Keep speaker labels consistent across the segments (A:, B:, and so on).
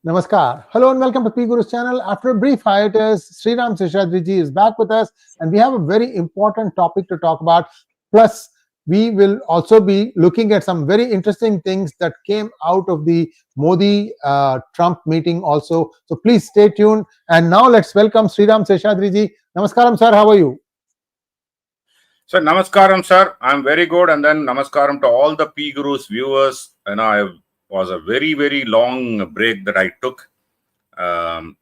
A: Namaskar. Hello and welcome to PGurus channel. After a brief hiatus, Sriram S is back with us, and we have a very important topic to talk about. Plus, we will also be looking at some very interesting things that came out of the Modi-Trump meeting also. So please stay tuned. And now let's welcome Sriram S. Namaskaram, sir. How are you?
B: So, namaskaram, sir. I'm very good. And then namaskaram to all the PGurus viewers. And I was a very, very long break that I took.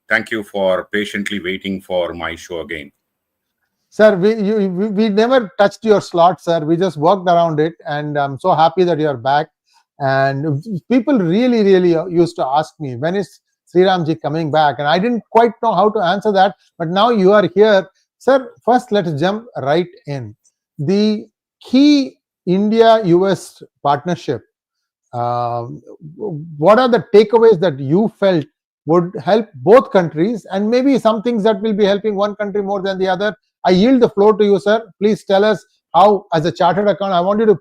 B: Thank you for patiently waiting for my show again.
A: Sir, we never touched your slot, sir. We just worked around it. And I'm so happy that you're back. And people really used to ask me, when is Sriramji coming back? And I didn't quite know how to answer that. But now you are here. Sir, first let's jump right in. The key India-US partnership, what are the takeaways that you felt would help both countries, and maybe some things that will be helping one country more than the other? I yield the floor to you, sir. Please tell us how, as a chartered accountant, I want you to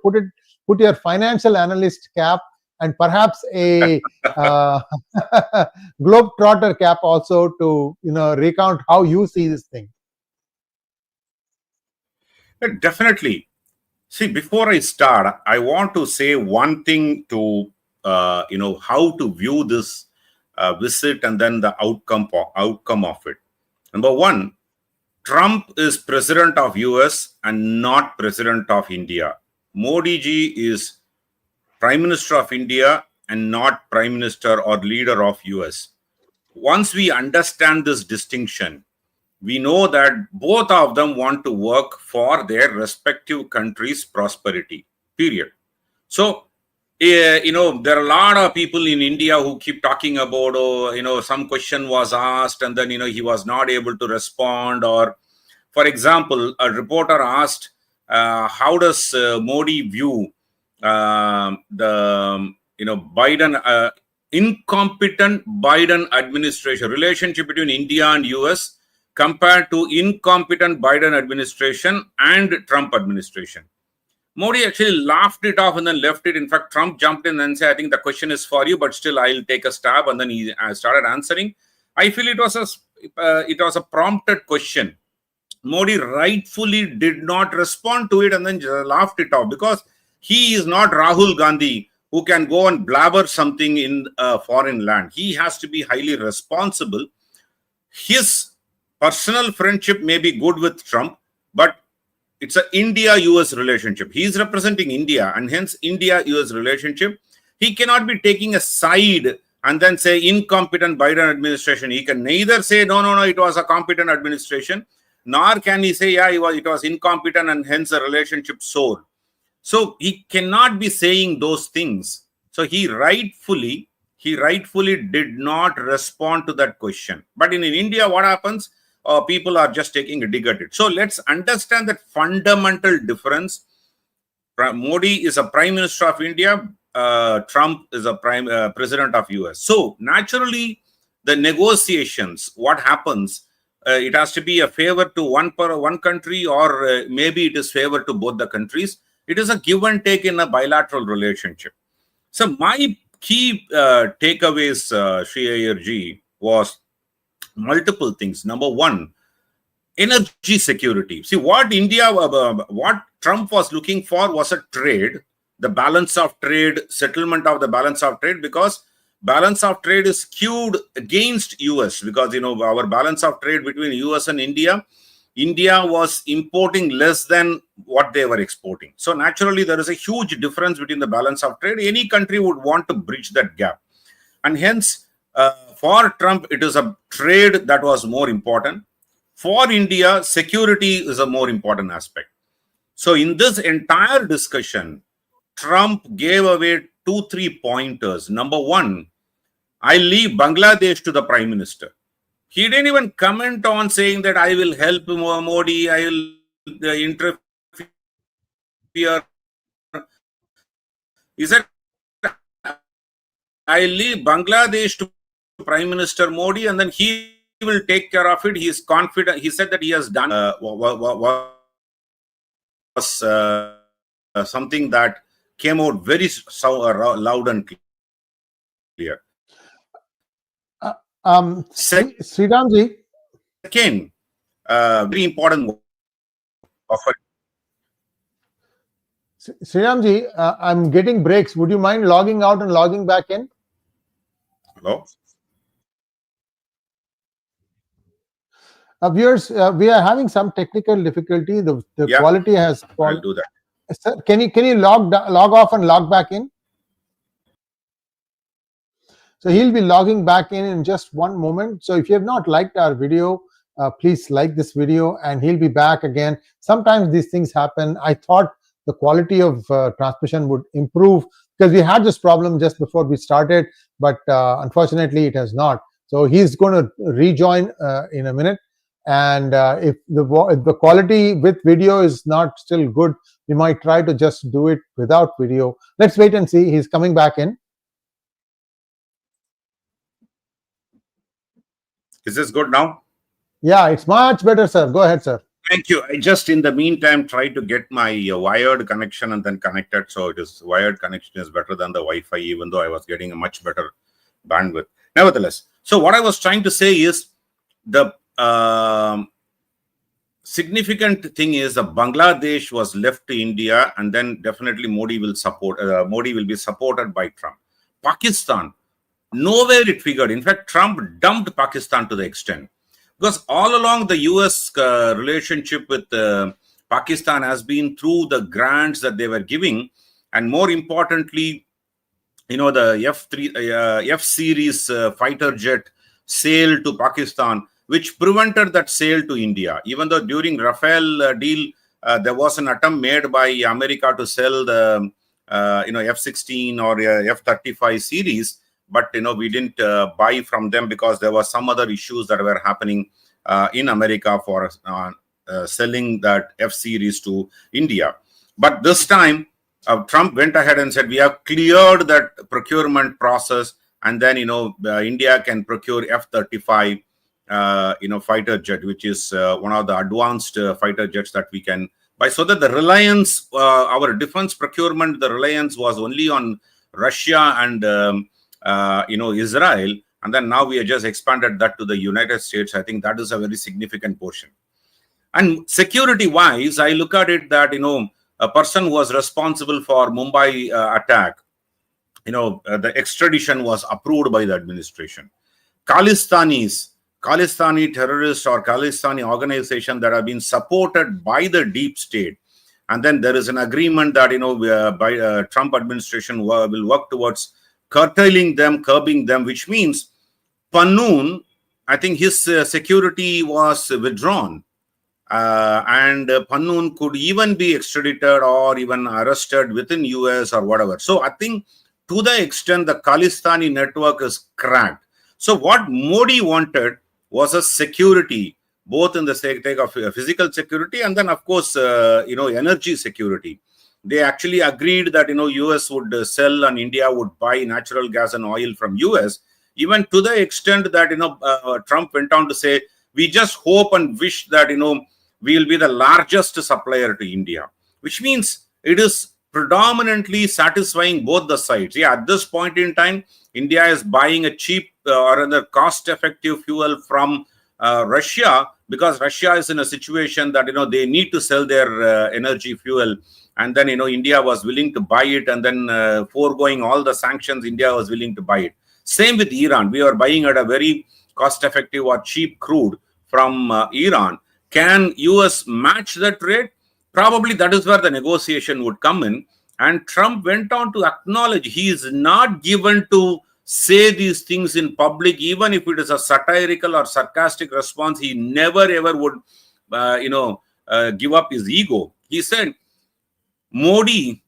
A: put your financial analyst cap and perhaps a globetrotter cap also to recount how you see this thing.
B: Definitely. See, before I start, I want to say one thing to how to view this visit and then the outcome of it. Number one, Trump is president of US and not president of India. Modi ji is prime minister of India and not prime minister or leader of US. Once we understand this distinction, we know that both of them want to work for their respective countries' prosperity, period. So, there are a lot of people in India who keep talking about, some question was asked and then, he was not able to respond. Or, for example, a reporter asked, how does Modi view the, Biden, incompetent Biden administration, relationship between India and US compared to incompetent Biden administration and Trump administration? Modi actually laughed it off and then left it. In fact, Trump jumped in and said, I think the question is for you, but still I'll take a stab. And then he started answering. I feel it was a prompted question. Modi rightfully did not respond to it and then laughed it off, because he is not Rahul Gandhi who can go and blabber something in a foreign land. He has to be highly responsible. His personal friendship may be good with Trump, but it's an India-US relationship. He is representing India, and hence India-US relationship. He cannot be taking a side and then say incompetent Biden administration. He can neither say, no, it was a competent administration, nor can he say, yeah, it was incompetent and hence the relationship soared. So he cannot be saying those things. So he rightfully did not respond to that question. But in India, what happens? People are just taking a dig at it. So let's understand that fundamental difference. Modi is a prime minister of India. Trump is a president of US. So naturally, the negotiations, what happens, it has to be a favor to one country, or maybe it is favor to both the countries. It is a give and take in a bilateral relationship. So my key takeaways, Sree Iyer was multiple things. Number one, energy security. See, what Trump was looking for was a trade, the balance of trade, settlement of the balance of trade, because balance of trade is skewed against US, because, our balance of trade between US and India was importing less than what they were exporting. So naturally, there is a huge difference between the balance of trade. Any country would want to bridge that gap. And hence, for Trump, it is a trade that was more important. For India, security is a more important aspect. So in this entire discussion, Trump gave away 2-3 pointers. Number one, I leave Bangladesh to the prime minister. He didn't even comment on saying that I will help Modi, I will interfere. He said, I leave Bangladesh to Prime Minister Modi, and then he will take care of it. He is confident. He said that he has done something that came out very loud and clear.
A: Sriramji.
B: Second, very important of it.
A: Sriramji, I'm getting breaks. Would you mind logging out and logging back in?
B: Hello?
A: Viewers, we are having some technical difficulty. The
B: Yeah,
A: quality has fallen.
B: I'll do that.
A: Sir, can you log off and log back in? So he'll be logging back in just one moment. So if you have not liked our video, please like this video, and he'll be back again. Sometimes these things happen. I thought the quality of transmission would improve because we had this problem just before we started, but unfortunately it has not. So he's going to rejoin in a minute. And if the quality with video is not still good, we might try to just do it without video. Let's wait and see. He's coming back in.
B: Is this good now?
A: Yeah, it's much better, sir. Go ahead, sir.
B: Thank you. I just, in the meantime, tried to get my wired connection and then connected. So it is wired connection is better than the Wi-Fi, even though I was getting a much better bandwidth. Nevertheless, so what I was trying to say is the significant thing is that Bangladesh was left to India, and then definitely Modi will support. Modi will be supported by Trump. Pakistan, nowhere it figured. In fact, Trump dumped Pakistan to the extent, because all along the US relationship with Pakistan has been through the grants that they were giving, and more importantly, you know, the F series fighter jet sale to Pakistan, which prevented that sale to India. Even though during Rafale deal, there was an attempt made by America to sell the F-16 or F-35 series, but we didn't buy from them because there were some other issues that were happening in America for selling that F series to India. But this time, Trump went ahead and said, we have cleared that procurement process, and then India can procure F-35 fighter jet, which is one of the advanced fighter jets that we can buy. So that the reliance, our defense procurement, the reliance was only on Russia and Israel, and then now we have just expanded that to the United States. I think that is a very significant portion. And security-wise, I look at it that a person who was responsible for Mumbai attack, the extradition was approved by the administration. Khalistani terrorists or Khalistani organization that have been supported by the deep state, and then there is an agreement that by Trump administration will work towards curtailing them, curbing them, which means Pannoon, I think his security was withdrawn, and Pannoon could even be extradited or even arrested within US or whatever. So I think to the extent the Khalistani network is cracked. So what Modi wanted was a security, both in the sake of physical security and then, of course, energy security. They actually agreed that US would sell and India would buy natural gas and oil from US, even to the extent that Trump went on to say, we just hope and wish that we will be the largest supplier to India, which means it is predominantly satisfying both the sides. Yeah, at this point in time, India is buying a cheap or rather cost-effective fuel from Russia, because Russia is in a situation that they need to sell their energy fuel, and then India was willing to buy it, and then foregoing all the sanctions, India was willing to buy it. Same with Iran. We are buying at a very cost-effective or cheap crude from Iran. Can US match that rate? Probably that is where the negotiation would come in. And Trump went on to acknowledge he is not given to say these things in public, even if it is a satirical or sarcastic response. He never ever would, give up his ego. He said, Modi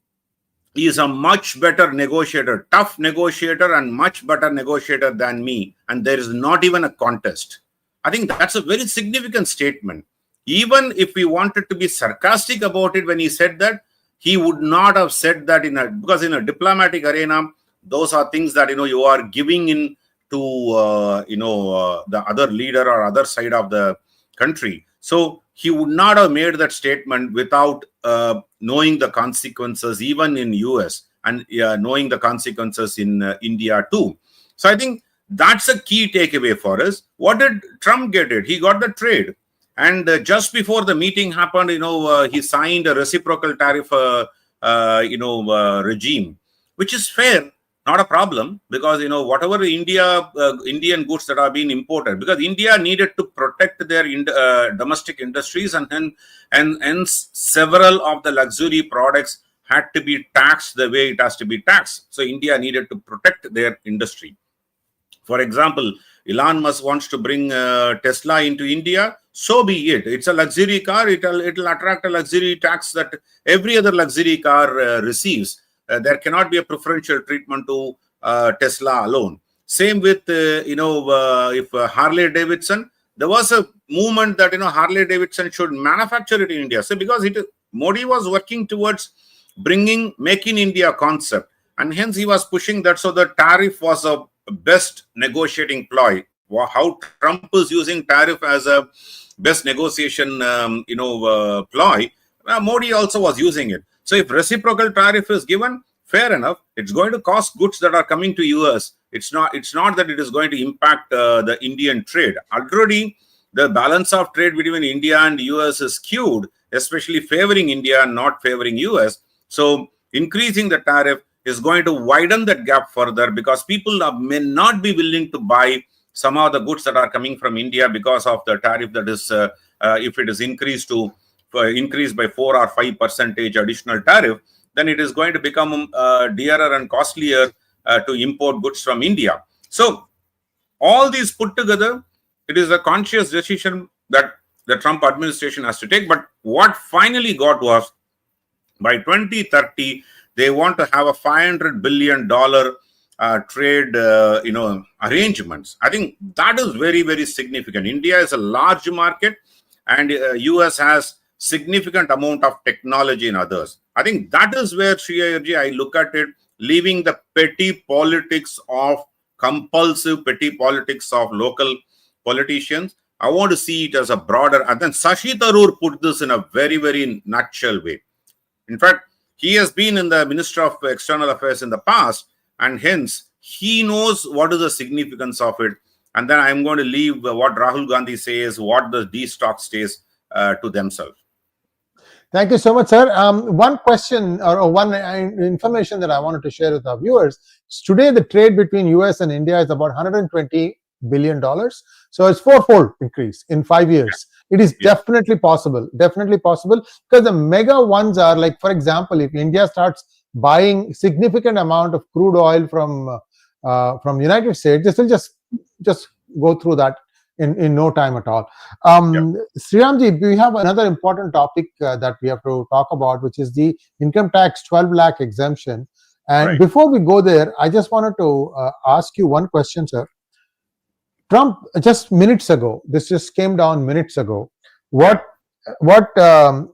B: is a much better negotiator, tough negotiator, and much better negotiator than me. And there is not even a contest. I think that's a very significant statement. Even if we wanted to be sarcastic about it when he said that, he would not have said that because in a diplomatic arena, those are things that you are giving in to the other leader or other side of the country. So he would not have made that statement without knowing the consequences, even in US, and knowing the consequences in India too. So I think that's a key takeaway for us. What did Trump get it? He got the trade. And just before the meeting happened, he signed a reciprocal tariff, regime, which is fair, not a problem, because, whatever Indian goods that are being imported, because India needed to protect their domestic industries, and hence several of the luxury products had to be taxed the way it has to be taxed. So India needed to protect their industry. For example, Elon Musk wants to bring Tesla into India. So be it. It's a luxury car. It'll attract a luxury tax that every other luxury car receives. There cannot be a preferential treatment to Tesla alone. Same with if Harley Davidson, there was a movement that Harley Davidson should manufacture it in India. So because Modi was working towards bringing Make in India concept, and hence he was pushing that. So the tariff was a best negotiating ploy. How Trump is using tariff as a best negotiation ploy, Modi also was using it. So if reciprocal tariff is given, fair enough, it's going to cost goods that are coming to US. It's not that it is going to impact the Indian trade. Already the balance of trade between India and US is skewed, especially favoring India and not favoring US. So increasing the tariff is going to widen that gap further, because people may not be willing to buy some of the goods that are coming from India because of the tariff that is, if it is increased by 4 or 5% additional tariff, then it is going to become dearer and costlier to import goods from India. So all these put together, it is a conscious decision that the Trump administration has to take. But what finally got was, by 2030, they want to have a $500 billion trade, arrangements. I think that is very, very significant. India is a large market, and US has significant amount of technology in others. I think that is where, Sree Iyer, I look at it, leaving the petty politics of compulsive petty politics of local politicians. I want to see it as a broader, and then Shashi Tharoor put this in a very, very nutshell way. In fact, he has been in the Ministry of External Affairs in the past, and hence he knows what is the significance of it. And then I'm going to leave what Rahul Gandhi says, what the D stock says to themselves.
A: Thank you so much, sir. One question or one information that I wanted to share with our viewers. Today, the trade between US and India is about $120 billion. So it's fourfold increase in 5 years. It is definitely possible, because the mega ones are like, for example, if India starts buying significant amount of crude oil from United States, this will just go through that in no time at all. Sriramji, we have another important topic that we have to talk about, which is the income tax 12 lakh exemption. And before we go there, I just wanted to ask you one question, sir. Trump just minutes ago, this just came down minutes ago, what the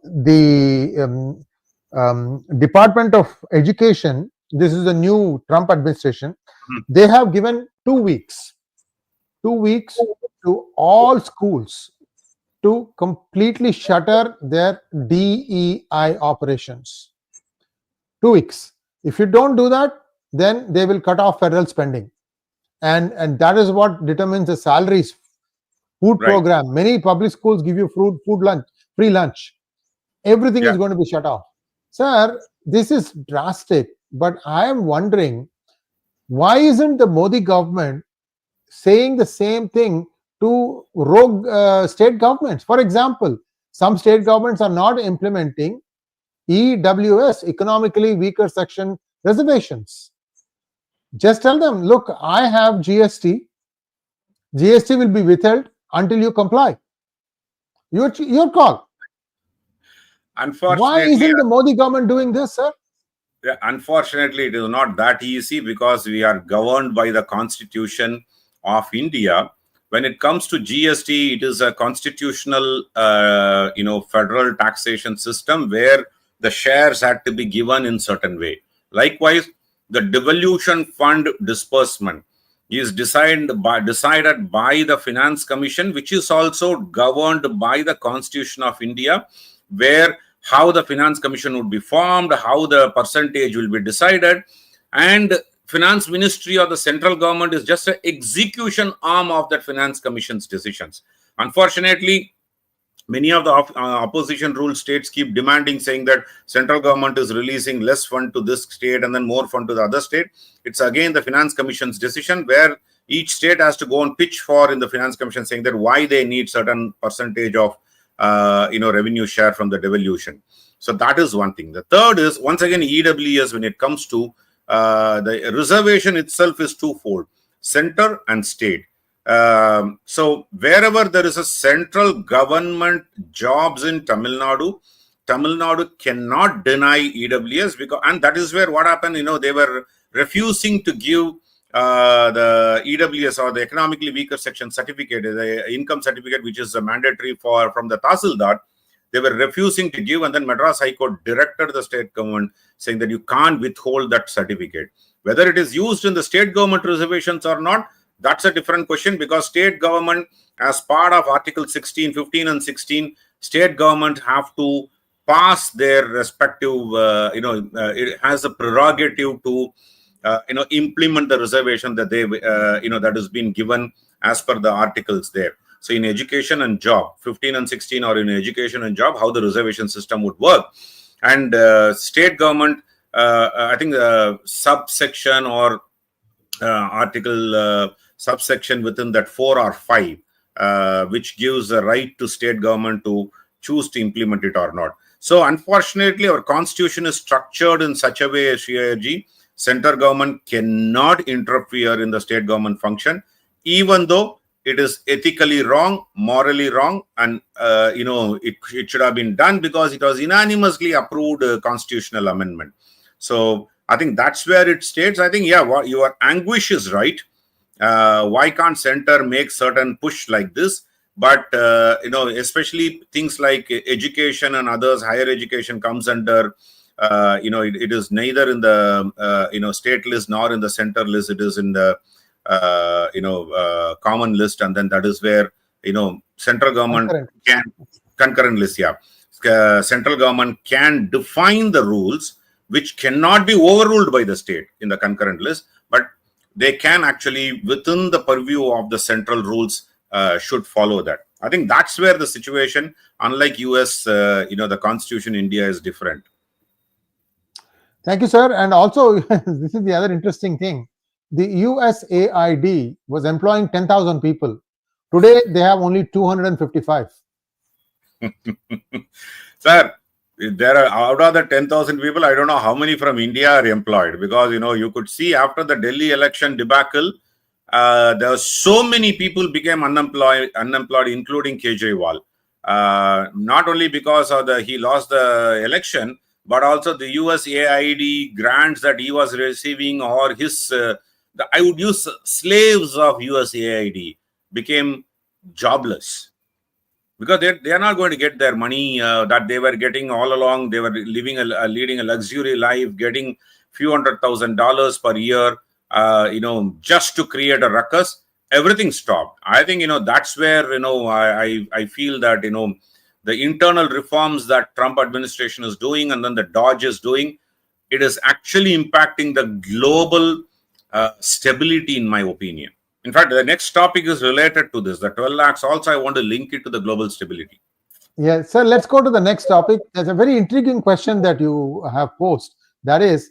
A: Department of Education, this is the new Trump administration, they have given 2 weeks to all schools to completely shutter their DEI operations. 2 weeks. If you don't do that, then they will cut off federal spending. And that is what determines the salaries. Food program. Many public schools give you free lunch. Everything is going to be shut off. Sir, this is drastic, but I am wondering, why isn't the Modi government saying the same thing to rogue state governments? For example, some state governments are not implementing EWS, economically weaker section reservations. Just tell them, look, I have GST. GST will be withheld until you comply. Your call.
B: Unfortunately,
A: why isn't the Modi government doing this, sir?
B: Unfortunately, it is not that easy, because we are governed by the Constitution of India. When it comes to GST, it is a constitutional, federal taxation system where the shares had to be given in certain way. Likewise, the devolution fund disbursement is decided by the Finance Commission, which is also governed by the Constitution of India, where how the Finance Commission would be formed, how the percentage will be decided. And finance ministry or the central government is just an execution arm of that finance commission's decisions. Unfortunately, many of the opposition ruled states keep demanding, saying that central government is releasing less fund to this state and then more fund to the other state. It's again the finance commission's decision, where each state has to go and pitch for in the finance commission, saying that why they need certain percentage of revenue share from the devolution. So that is one thing. The third is, once again, EWS, when it comes to the reservation itself, is twofold: center and state. So wherever there is a central government jobs in Tamil Nadu cannot deny EWS, because, and that is where what happened, they were refusing to give the EWS, or the economically weaker section certificate, the income certificate, which is mandatory from the Tahsildar. They were refusing to give, and then Madras High Court directed the state government, saying that you can't withhold that certificate. Whether it is used in the state government reservations or not, that's a different question, because state government, as part of Article 16, 15 and 16, state government have to pass their respective, it has a prerogative to, implement the reservation that they, that has been given as per the articles there. So in education and job, 15 and 16 are in education and job, how the reservation system would work. And state government, I think the subsection or article subsection within that 4 or 5, which gives the right to state government to choose to implement it or not. So unfortunately, our constitution is structured in such a way, Sree Iyer ji, central government cannot interfere in the state government function, even though it is ethically wrong, morally wrong, and it should have been done because it was unanimously approved constitutional amendment. So I think that's where it states. I think, your anguish is right. Why can't center make certain push like this? But especially things like education and others, higher education comes under it is neither in the state list nor in the center list. It is in the common list, and then that is where central government concurrent list. Central government can define the rules which cannot be overruled by the state in the concurrent list, but they can actually, within the purview of the central rules, should follow that. I think that's where the situation, unlike US, the constitution in India is different.
A: Thank you, sir. And also, this is the other interesting thing. The USAID was employing 10,000 people. Today, they have only 255.
B: Sir, there are, out of the 10,000 people, I don't know how many from India are employed, because, you could see after the Delhi election debacle, there were so many people became unemployed, including Kejriwal. Not only because of he lost the election, but also the USAID grants that he was receiving, or his, I would use slaves of USAID, became jobless. Because they are not going to get their money that they were getting all along. They were leading a luxury life, getting few $100,000 per year, just to create a ruckus. Everything stopped. I think, that's where, I feel that, the internal reforms that Trump administration is doing, and then the Dodge is doing, it is actually impacting the global stability, in my opinion. In fact, the next topic is related to this. The 12 lakhs also, I want to link it to the global stability.
A: Yeah, sir, let's go to the next topic. There's a very intriguing question that you have posed. That is,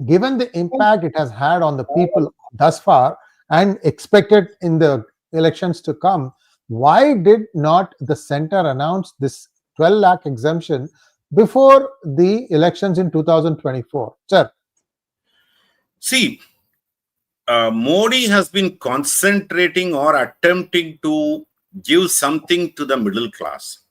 A: given the impact it has had on the people thus far and expected in the elections to come, why did not the center announce this 12 lakh exemption before the elections in 2024? Sir.
B: See, Modi has been concentrating or attempting to give something to the middle class.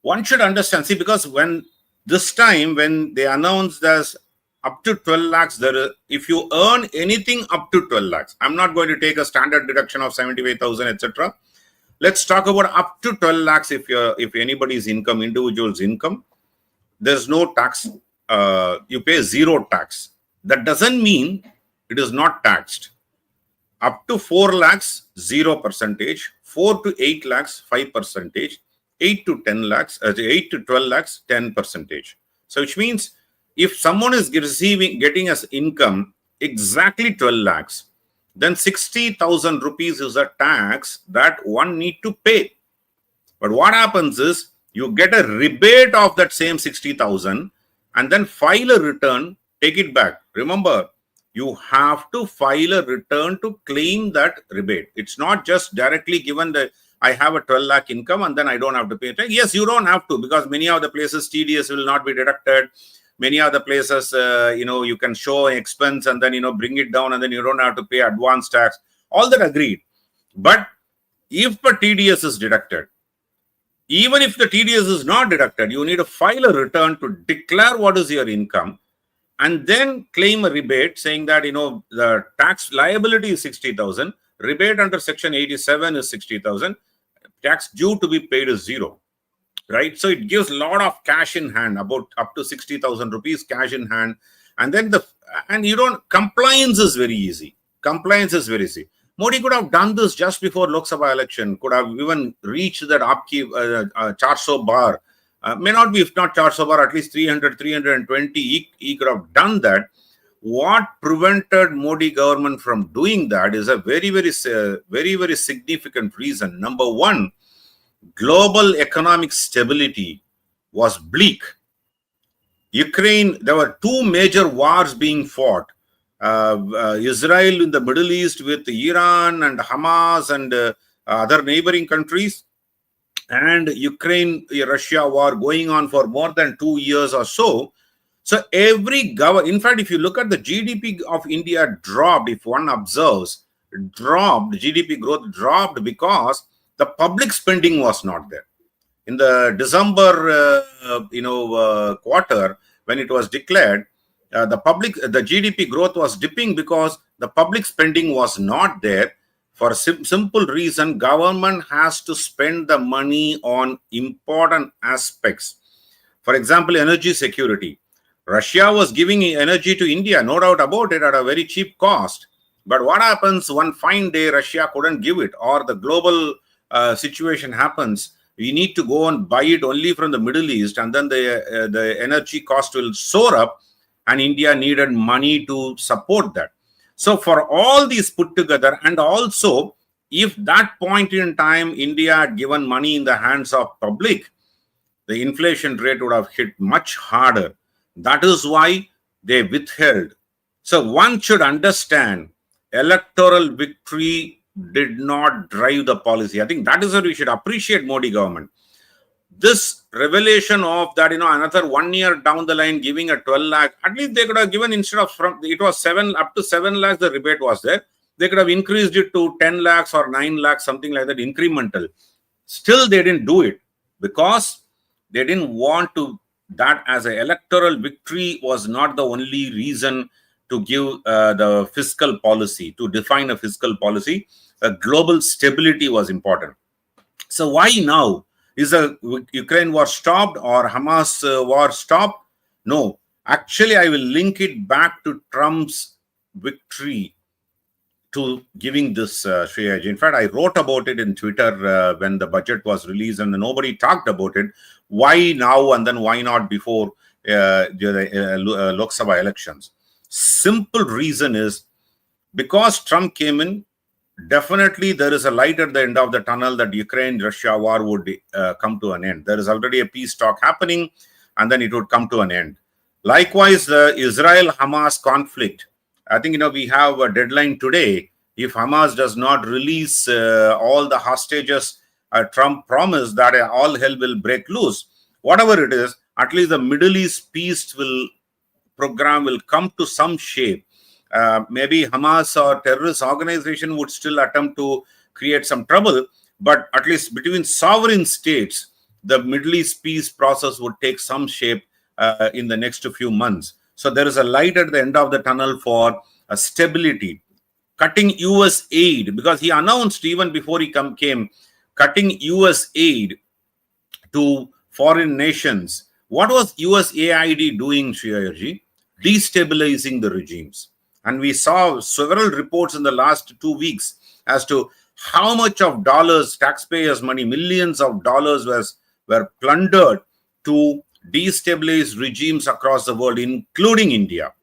B: One should understand, see, because when they announced this up to 12 lakhs, if you earn anything up to 12 lakhs, I'm not going to take a standard deduction of 75,000, etc. Let's talk about up to 12 lakhs. If anybody's income, individual's income, there's no tax. You pay zero tax. That doesn't mean it is not taxed. Up to 4 lakhs, 0%. 4 to 8 lakhs, 5%. 8 to 10 lakhs, 8 to 12 lakhs, 10%. So which means if someone is getting as income exactly 12 lakhs, then 60,000 rupees is a tax that one need to pay. But what happens is you get a rebate of that same 60,000 and then file a return, take it back. Remember, you have to file a return to claim that rebate. It's not just directly given that I have a 12 lakh income and then I don't have to pay it. Yes, you don't have to, because many of the places TDS will not be deducted. Many other places, you can show an expense and then, bring it down and then you don't have to pay advance tax. All that agreed. But if a TDS is deducted, even if the TDS is not deducted, you need to file a return to declare what is your income and then claim a rebate saying that, the tax liability is 60,000, rebate under section 87 is 60,000, tax due to be paid is 0. Right? So it gives a lot of cash in hand, about up to 60,000 rupees cash in hand. And then compliance is very easy. Compliance is very easy. Modi could have done this just before Lok Sabha election, could have even reached that 𝗟𝗡𝗏𝗍𝗏, may not be, if not 𝗟𝗡𝗏𝗏, at least 300, 320, he could have done that. What prevented Modi government from doing that is a very, very significant reason. Number one, global economic stability was bleak. Ukraine, there were two major wars being fought. Israel in the Middle East with Iran and Hamas and other neighboring countries, and Ukraine-Russia war going on for more than 2 years or so. So every government, in fact, if you look at the GDP of India dropped, if one observes, GDP growth dropped because the public spending was not there. In the December, quarter, when it was declared, the GDP growth was dipping because the public spending was not there. For a simple reason, government has to spend the money on important aspects. For example, energy security. Russia was giving energy to India, no doubt about it, at a very cheap cost. But what happens one fine day, Russia couldn't give it, or the global situation happens, we need to go and buy it only from the Middle East, and then the energy cost will soar up, and India needed money to support that. So for all these put together, and also if that point in time India had given money in the hands of public, the inflation rate would have hit much harder. That is why they withheld. So one should understand, electoral victory did not drive the policy. I think that is why we should appreciate Modi government. This revelation of that, another 1 year down the line, giving a 12 lakh, at least they could have given, instead of it was up to 7 lakhs, the rebate was there. They could have increased it to 10 lakhs or 9 lakhs, something like that, incremental. Still, they didn't do it because they didn't want to, that as an electoral victory was not the only reason to give the fiscal policy, to define a fiscal policy. Global stability was important. So why now? Is the Ukraine war stopped or Hamas war stopped? No. Actually, I will link it back to Trump's victory to giving this Sree Iyer. In fact, I wrote about it in Twitter when the budget was released and nobody talked about it. Why now and then why not before the Lok Sabha elections? Simple reason is because Trump came in, definitely there is a light at the end of the tunnel that Ukraine-Russia war would come to an end. There is already a peace talk happening and then it would come to an end. Likewise, the Israel-Hamas conflict. I think, we have a deadline today. If Hamas does not release all the hostages, Trump promised that all hell will break loose. Whatever it is, at least the Middle East peace program will come to some shape. Maybe Hamas or terrorist organization would still attempt to create some trouble, but at least between sovereign states, the Middle East peace process would take some shape in the next few months. So there is a light at the end of the tunnel for stability. Cutting US aid, because he announced even before he came, cutting US aid to foreign nations. What was USAID doing, Sree Iyerji? Destabilizing the regimes. And we saw several reports in the last 2 weeks as to how much of dollars, taxpayers' money, millions of dollars were plundered to destabilize regimes across the world, including India,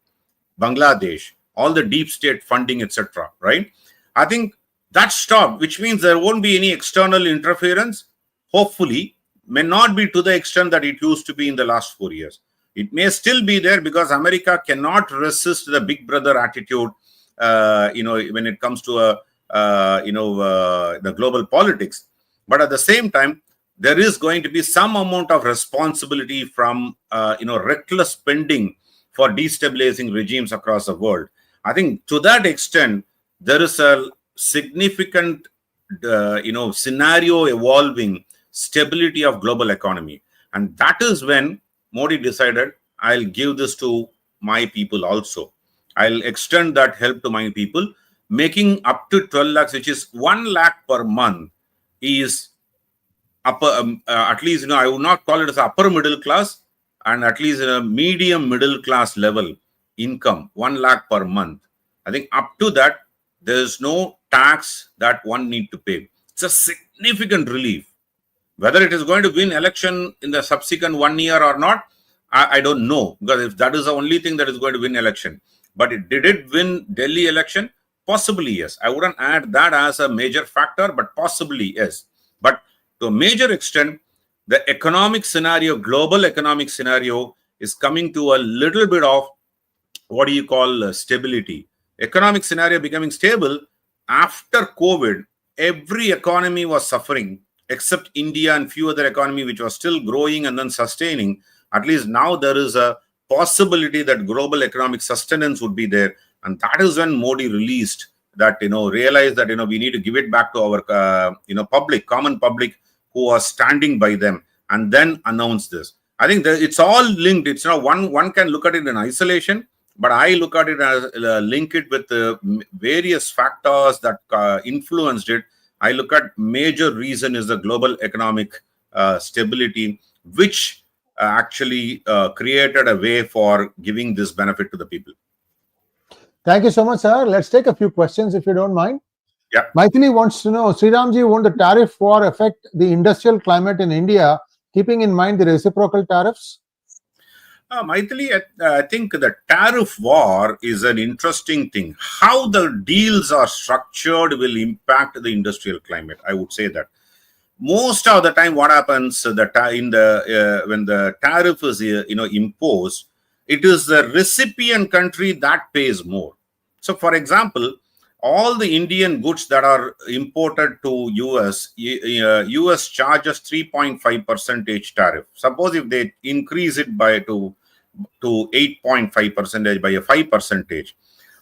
B: Bangladesh, all the deep state funding, etc. Right? I think that stopped, which means there won't be any external interference. Hopefully, may not be to the extent that it used to be in the last 4 years. It may still be there because America cannot resist the big brother attitude, when it comes to the global politics. But at the same time, there is going to be some amount of responsibility from reckless spending for destabilizing regimes across the world. I think to that extent, there is a significant scenario evolving stability of global economy. And that is when Modi decided, I'll give this to my people also. I'll extend that help to my people, making up to 12 lakhs, which is 1 lakh per month, is upper, at least, I would not call it as upper middle class, and at least in a medium middle class level income, 1 lakh per month. I think up to that, there is no tax that one need to pay. It's a significant relief. Whether it is going to win election in the subsequent 1 year or not, I don't know, because if that is the only thing that is going to win election. But did it win Delhi election? Possibly yes. I wouldn't add that as a major factor, but possibly yes. But to a major extent, the economic scenario, global economic scenario, is coming to a little bit of what do you call stability. Economic scenario becoming stable after COVID. Every economy was suffering except India and few other economy which was still growing and then sustaining. At least now there is a possibility that global economic sustenance would be there. And that is when Modi released that, realized that, we need to give it back to our, common public who was standing by them, and then announced this. I think that it's all linked. It's not one can look at it in isolation, but I look at it as link it with various factors that influenced it. I look at major reason is the global economic stability, which actually created a way for giving this benefit to the people.
A: Thank you so much, sir. Let's take a few questions if you don't mind.
B: Yeah.
A: Maithili wants to know, Sriramji, won't the tariff war affect the industrial climate in India, keeping in mind the reciprocal tariffs?
B: Maithili, I think the tariff war is an interesting thing. How the deals are structured will impact the industrial climate. I would say that most of the time, what happens when the tariff is imposed, it is the recipient country that pays more. So, for example, all the Indian goods that are imported to US, US charges 3.5% tariff. Suppose if they increase it to 8.5% by a 5%,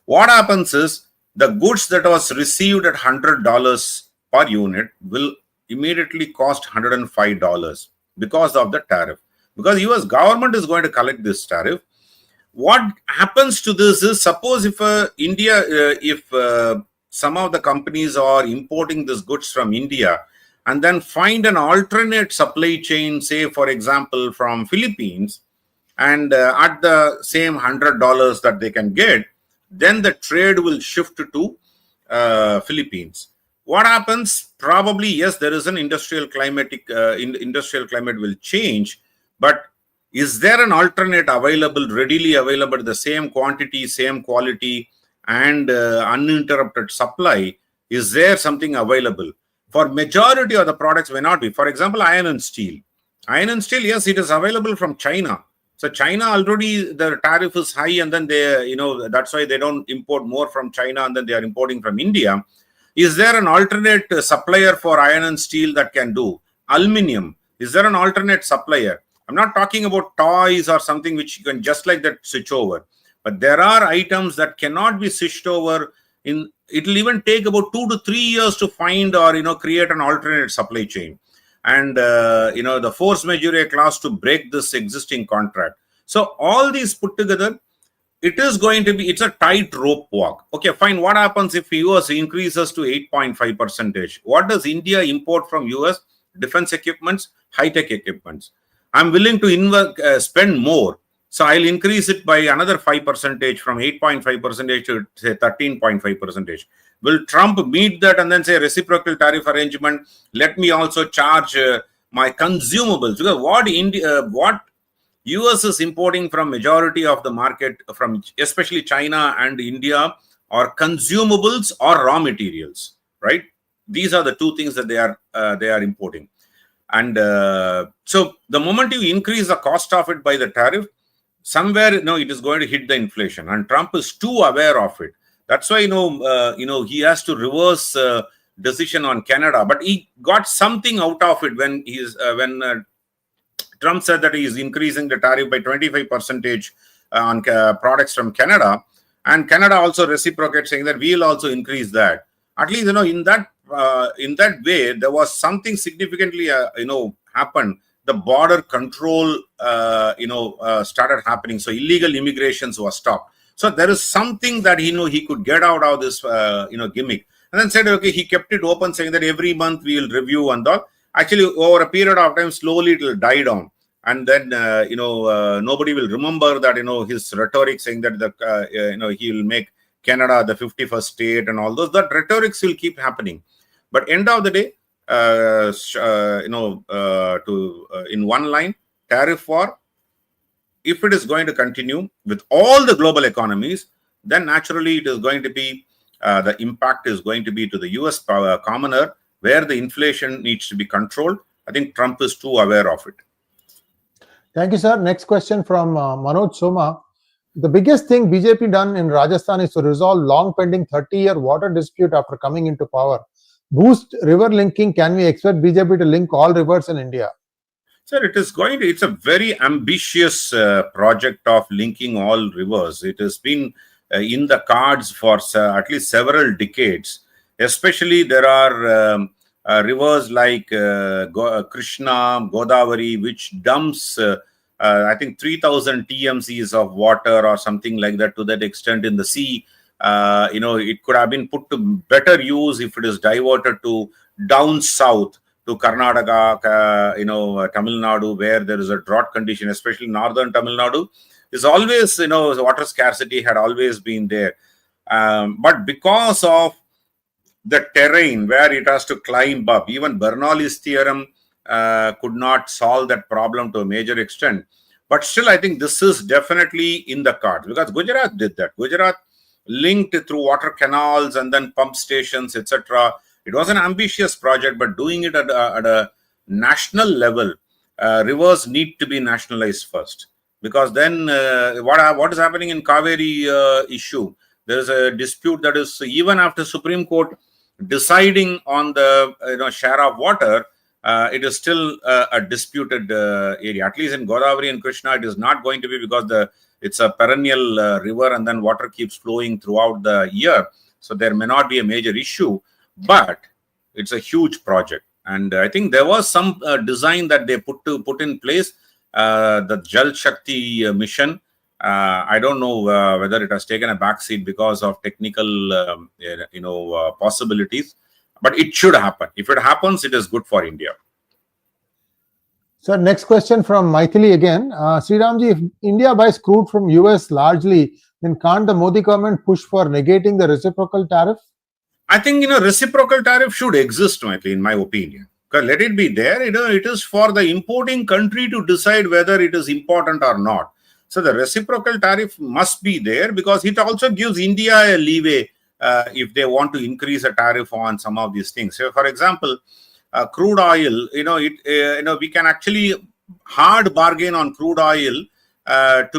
B: what happens is the goods that was received at $100 per unit will immediately cost $105 because of the tariff. Because US government is going to collect this tariff. What happens to this is, suppose if some of the companies are importing these goods from India and then find an alternate supply chain, say for example from Philippines, and at the same $100 that they can get, then the trade will shift to Philippines. What happens? Probably yes, there is an industrial climate will change, but is there an alternate readily available, the same quantity, same quality, and uninterrupted supply? Is there something available? For majority of the products may not be. For example, iron and steel. Iron and steel, yes, it is available from China. So China already, the tariff is high, and then they, that's why they don't import more from China, and then they are importing from India. Is there an alternate supplier for iron and steel that can do? Aluminium. Is there an alternate supplier? I'm not talking about toys or something which you can just like that switch over. But there are items that cannot be switched over. It will even take about 2 to 3 years to find or create an alternate supply chain. And the force majeure clause to break this existing contract. So all these put together, it is going to be, it's a tight rope walk. Okay, fine. What happens if US increases to 8.5%? What does India import from US? Defense equipments, high-tech equipments. I'm willing to spend more. So I'll increase it by another 5% from 8.5% to say 13.5%. Will Trump meet that and then say reciprocal tariff arrangement? Let me also charge my consumables. Because what US is importing from majority of the market from especially China and India, or consumables or raw materials, right? These are the two things that they are importing. And so the moment you increase the cost of it by the tariff, somewhere it is going to hit the inflation, and Trump is too aware of it. That's why he has to reverse decision on Canada, but he got something out of it when Trump said that he is increasing the tariff by 25% on products from Canada, and Canada also reciprocated, saying that we will also increase that. At least in that way there was something significantly happened. The border control started happening, so illegal immigrations was stopped. So there is something that he could get out of this gimmick, and then said, okay, he kept it open, saying that every month we will review and all. Actually, over a period of time, slowly it will die down, and then nobody will remember that his rhetoric saying that he will make Canada the 51st state and all those. That rhetorics will keep happening, but end of the day, in one line, tariff war, if it is going to continue with all the global economies, then naturally it is going to be the impact is going to be to the US commoner, where the inflation needs to be controlled. I think Trump is too aware of it.
A: Thank you, sir. Next question from Manoj Soma. The biggest thing BJP done in Rajasthan is to resolve long pending 30-year water dispute after coming into power. Boost river linking. Can we expect BJP to link all rivers in India?
B: Sir, it's a very ambitious project of linking all rivers. It has been in the cards for at least several decades. Especially there are rivers like Krishna, Godavari, which dumps I think 3,000 TMCs of water or something like that, to that extent, in the sea. It could have been put to better use if it is diverted to down south to Karnataka, Tamil Nadu, where there is a drought condition, especially northern Tamil Nadu. Is always, water scarcity had always been there. But because of the terrain where it has to climb up, even Bernoulli's theorem could not solve that problem to a major extent. But still, I think this is definitely in the cards, because Gujarat did that. Gujarat linked through water canals and then pump stations, etc. It was an ambitious project, but doing it at a national level, rivers need to be nationalized first. Because then what is happening in Kaveri issue? There is a dispute that is, even after Supreme Court deciding on the share of water, it is still a disputed area. At least in Godavari and Krishna, it is not going to be, because it's a perennial river, and then water keeps flowing throughout the year. So there may not be a major issue, but it's a huge project. And I think there was some design that they put in place. The Jal Shakti mission, I don't know whether it has taken a backseat because of technical possibilities, but it should happen. If it happens, it is good for India.
A: So next question from Maithili again. Sriramji, if India buys crude from US largely, then can't the Modi government push for negating the reciprocal tariff?
B: I think reciprocal tariff should exist, Maithili, in my opinion. Let it be there. It is for the importing country to decide whether it is important or not. So the reciprocal tariff must be there, because it also gives India a leeway if they want to increase a tariff on some of these things. So, for example, crude oil, we can actually hard bargain on crude oil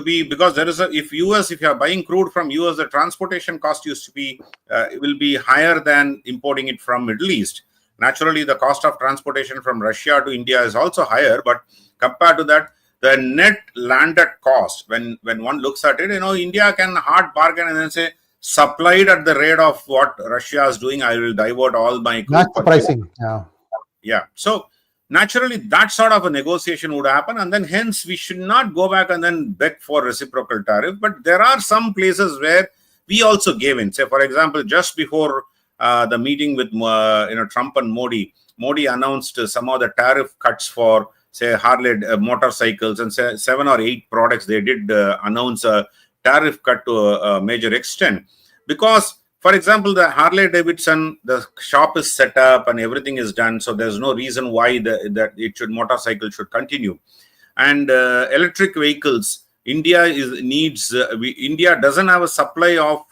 B: because there is if you are buying crude from US, the transportation cost will be higher than importing it from Middle East. Naturally, the cost of transportation from Russia to India is also higher, but compared to that, the net landed cost, when one looks at it, India can hard bargain and then say, supplied at the rate of what Russia is doing, I will divert all my crude.
A: That's the pricing.
B: Yeah. So naturally, that sort of a negotiation would happen, and then hence we should not go back and then beg for reciprocal tariff. But there are some places where we also gave in. Say, for example, just before the meeting with Trump and Modi announced some of the tariff cuts for, say, Harley motorcycles, and say 7 or 8 products. They did announce a tariff cut to a major extent, because, for example, the Harley Davidson, the shop is set up and everything is done, so there's no reason why motorcycle should continue. And electric vehicles, India India doesn't have a supply of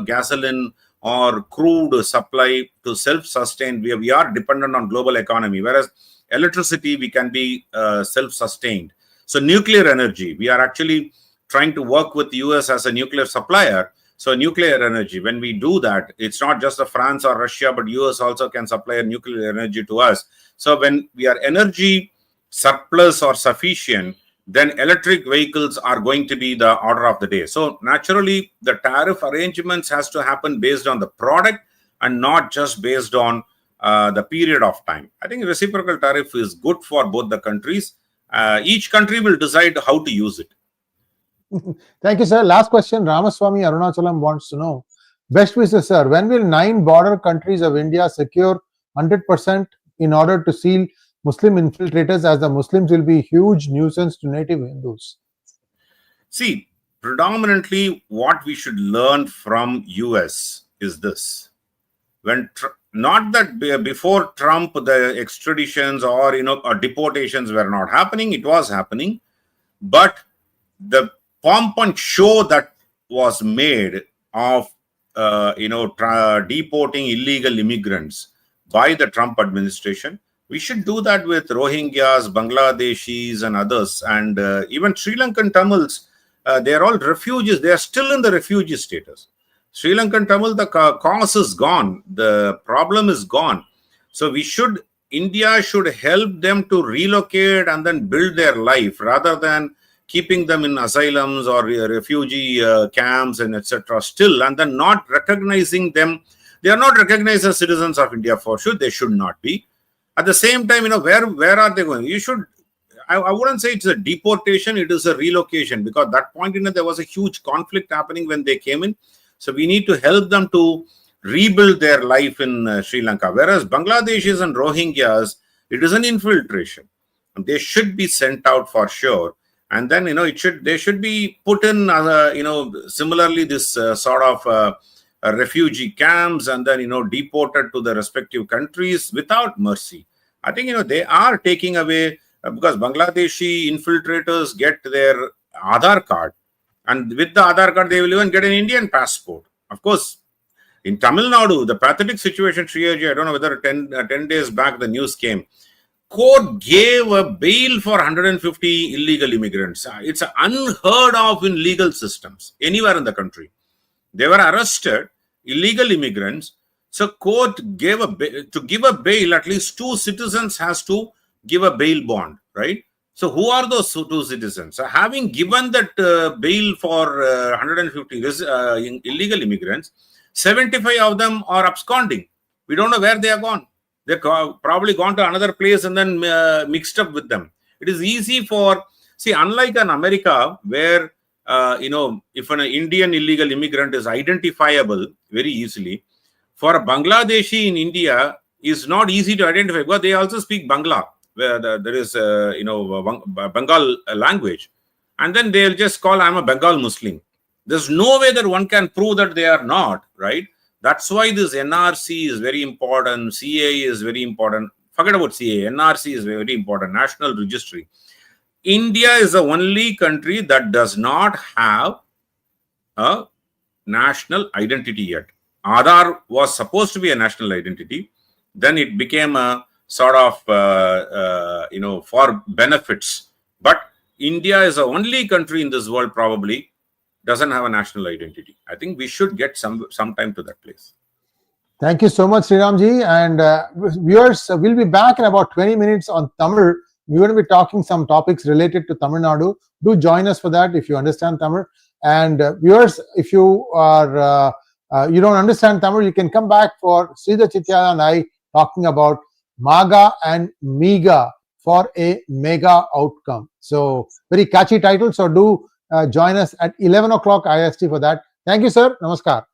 B: gasoline or crude supply to self-sustain. We are dependent on global economy, whereas electricity we can be self-sustained. So nuclear energy, we are actually trying to work with the US as a nuclear supplier. So nuclear energy, when we do that, it's not just France or Russia, but US also can supply nuclear energy to us. So when we are energy surplus or sufficient, then electric vehicles are going to be the order of the day. So naturally, the tariff arrangements has to happen based on the product and not just based on the period of time. I think reciprocal tariff is good for both the countries. Each country will decide how to use it.
A: Thank you, sir. Last question. Ramaswamy Arunachalam wants to know, best wishes, sir. When will 9 border countries of India secure 100% in order to seal Muslim infiltrators, as the Muslims will be huge nuisance to native Hindus?
B: See, predominantly what we should learn from US is this. When not that before Trump, the extraditions or deportations were not happening, it was happening, but the pomp and show that was made of deporting illegal immigrants by the Trump administration, we should do that with Rohingyas, Bangladeshis and others, and even Sri Lankan Tamils. They are all refugees. They are still in the refugee status. Sri Lankan Tamil, the cause is gone. The problem is gone. So India should help them to relocate and then build their life rather than keeping them in asylums or refugee camps and etc. still, and then not recognizing them. They are not recognized as citizens of India for sure. They should not be. At the same time, where are they going? I wouldn't say it's a deportation, it is a relocation, because at that point there was a huge conflict happening when they came in. So we need to help them to rebuild their life in Sri Lanka. Whereas Bangladeshis and Rohingyas, it is an infiltration. They should be sent out for sure. And then, they should be put in, similarly, this sort of refugee camps and then, deported to the respective countries without mercy. I think, they are taking away, because Bangladeshi infiltrators get their Aadhaar card. And with the Aadhaar card, they will even get an Indian passport. Of course, in Tamil Nadu, the pathetic situation, Sree Iyer, I don't know whether 10 days back the news came. Court gave a bail for 150 illegal immigrants. It's unheard of in legal systems anywhere in the country. They were arrested, illegal immigrants. So court gave to give a bail, at least 2 citizens has to give a bail bond, right? So who are those 2 citizens? So having given that bail for 150 illegal immigrants, 75 of them are absconding. We don't know where they are gone. They're probably gone to another place and then mixed up with them. It is easy unlike in America, where, if an Indian illegal immigrant is identifiable very easily, for a Bangladeshi in India is not easy to identify, because they also speak Bangla, where there is, Bengal language. And then they'll just call, I'm a Bengal Muslim. There's no way that one can prove that they are not, right? That's why this NRC is very important. CA is very important. Forget about CA. NRC is very important. National Registry. India is the only country that does not have a national identity yet. Aadhaar was supposed to be a national identity. Then it became a sort of, for benefits. But India is the only country in this world probably doesn't have a national identity. I think we should get some time to that place.
A: Thank you so much, Sriramji. And viewers, we'll be back in about 20 minutes on Tamil. We're going to be talking some topics related to Tamil Nadu. Do join us for that if you understand Tamil. And viewers, if you are you don't understand Tamil, you can come back for Sridhar Chitya and I talking about MAGA and MEGA for a mega outcome. So very catchy title. So do join us at 11 o'clock IST for that. Thank you, sir. Namaskar.